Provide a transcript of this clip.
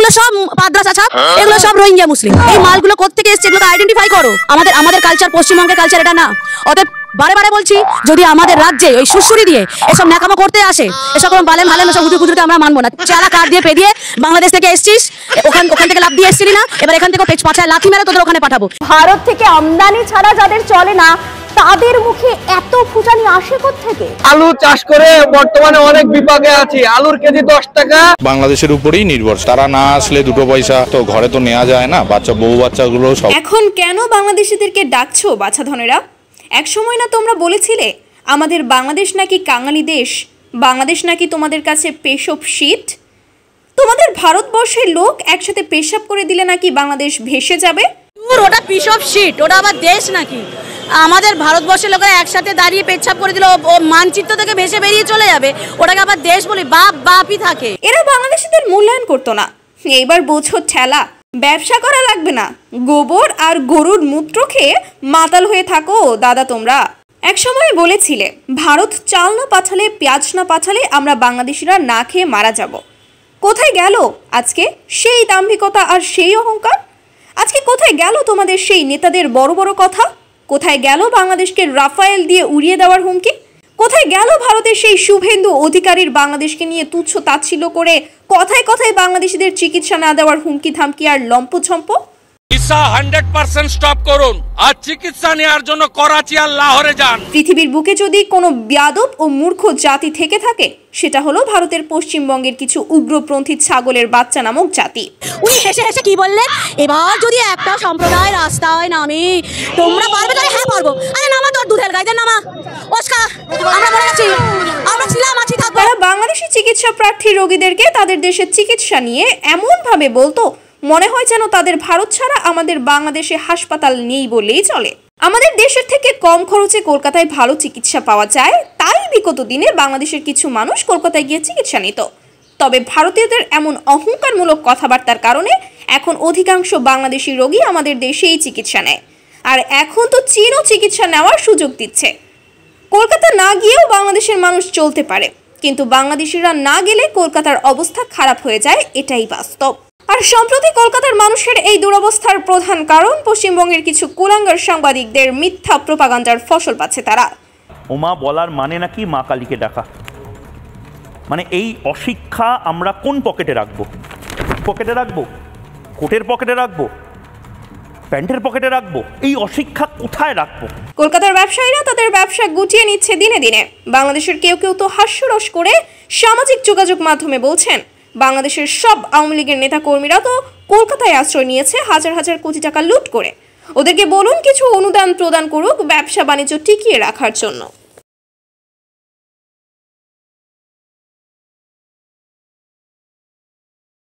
এগুলো সব মাদ্রাসা ছাপ, এগুলো সব রোহিঙ্গা মুসলিম। এই মালগুলো কোত্থেকে এসেছে এগুলো আইডেন্টিফাই করো। আমাদের কালচার, পশ্চিমবঙ্গের কালচার এটা না। অতএব বারে বারে বলছি, যদি আমাদের রাজ্যে ওই সুরসুরি দিয়ে এসব ন্যাকামো করতে আসে, এসব বালেম হালেম এসব হুজুরকে আমরা মানবো না। চালা কাঠ দিয়ে পেদিয়ে বাংলাদেশ থেকে এসছিস, ওখান থেকে লাভ দিয়ে এসছিলি না, এবার এখান থেকে পাছায় লাথি মেরে তোদের ওখানে পাঠাবো। ভারত থেকে আমদানি ছাড়া যাদের চলে না, তাদের মুখে এত ফুটানি আসে কোত্থেকে? আলু চাষ করে বর্তমানে অনেক বিপাকে আছি। আলুর কেজি 10 টাকা। বাংলাদেশের উপরেই নির্ভর, তারা না আসলে দুটো পয়সা তো ঘরে তো নেওয়া যায় না, বউ বাচ্চাগুলো সব। এখন কেন বাংলাদেশিদেরকে ডাকছো বাছাধনেরা? এক সময় না তোমরা বলেছিলে আমাদের বাংলাদেশ নাকি কাঙালি দেশ, বাংলাদেশ নাকি তোমাদের কাছে পেশব শীত। তোমাদের ভারতবর্ষের লোক একসাথে পেশাব করে দিলে নাকি বাংলাদেশ ভেসে যাবে। ওটা পেশব শীত, ওটা আবার দেশ নাকি? আমাদের ভারতবর্ষের লোকেরা একসাথে দাঁড়িয়ে পেচ্ছাপ করে দিলে ও মানচিত্র থেকে ভেসে বেরিয়ে চলে যাবে, ওটাকে আবার দেশ বলি? বাপই থাকে। এরা বাংলাদেশিদের মূল্যায়ন করতো না, এইবার বোঝো ঠেলা। ব্যবসা করা লাগবে না, গোবর আর গরুর মূত্র খেয়ে মাতাল হয়ে থাকো দাদা তোমরা। এক সময় বলেছিলে ভারত চাল না পাঠালে, পেঁয়াজ না পাঠালে আমরা বাংলাদেশিরা না খেয়ে মারা যাব। কোথায় গেল আজকে সেই দাম্ভিকতা আর সেই অহংকার? আজকে কোথায় গেল তোমাদের সেই নেতাদের বড় বড় কথা? কোথায় গেল বাংলাদেশকে রাফায়েল দিয়ে উড়িয়ে দেওয়ার হুমকি? কোথায় গেল ভারতের সেই শুভেন্দু অধিকারীর বাংলাদেশকে নিয়ে তুচ্ছ তাচ্ছিল্য করে কথায় কথায় বাংলাদেশিদের চিকিৎসা না দেওয়ার হুমকি থামকি আর লম্পঝম্প? চিকিৎসা 100% স্টপ করুন, আর চিকিৎসা নেওয়ার জন্য করাচি আর লাহোরে যান। পৃথিবীর বুকে যদি কোনো বেয়াদব ও মূর্খ জাতি থেকে থাকে, সেটা হলো ভারতের পশ্চিমবঙ্গের কিছু উগ্রপন্থী ছাগলের বাচ্চা নামক জাতি। উনি হেসে হেসে কি বললেন, এবার যদি একটা সম্প্রদায় রাস্তায় নামে তোমরা পারবে? তাহলে হ্যাঁ পারবো। আরে নামা, তোর দুধের গাইতে নামা। ওস্কা আমরা মরে গেছি, আমরা ছিলাম, আছি, থাকবো। তারা বাংলাদেশি চিকিৎসা প্রার্থী রোগীদেরকে তাদের দেশের চিকিৎসা নিয়ে এমন ভাবে বলতো মনে হয় যেন তাদের ভারত ছাড়া আমাদের বাংলাদেশে হাসপাতাল নেই বললেই চলে। আমাদের দেশের থেকে কম খরচে কলকাতায় ভালো চিকিৎসা পাওয়া যায়, তাই বিগত দিনে বাংলাদেশের কিছু মানুষ কলকাতায় গিয়ে চিকিৎসা নিত। তবে ভারতীয়দের এমন অহংকারমূলক কথাবার্তার কারণে এখন অধিকাংশ বাংলাদেশি রোগী আমাদের দেশেই চিকিৎসা নেয়। আর এখন তো চীনও চিকিৎসা নেওয়ার সুযোগ দিচ্ছে। কলকাতা না গিয়েও বাংলাদেশের মানুষ চলতে পারে, কিন্তু বাংলাদেশিরা না গেলে কলকাতার অবস্থা খারাপ হয়ে যায়, এটাই বাস্তব। আর সম্প্রতি কলকাতার মানুষের এই দুরবস্থার প্রধান কারণ পশ্চিমবঙ্গের কিছু কুলাঙ্গার সাংবাদিকদের মিথ্যা প্রোপাগান্ডার ফসল পাচ্ছে তারা। ওমা বলার মানে নাকি মা কালীকে ডাকা। মানে এই অশিক্ষা আমরা কোন পকেটে রাখবো? পকেটে রাখবো, কোটের পকেটে রাখবো, প্যান্টের পকেটে রাখবো? এই অশিক্ষা কোথায় রাখবো? কলকাতার ব্যবসায়ীরা তাদের ব্যবসা গুটিয়ে নিচ্ছে দিনে দিনে। বাংলাদেশের কেউ কেউ তো হাস্যরস করে সামাজিক যোগাযোগ মাধ্যমে বলছেন বাংলাদেশের সব আওয়ামী লীগের নেতা কর্মীরা তো কলকাতায় আশ্রয় নিয়েছে হাজার হাজার কোটি টাকা লুট করে। ওদেরকে বলুন কিছু অনুদান প্রদান করুক ব্যবসা বাণিজ্য টিকিয়ে রাখার জন্য।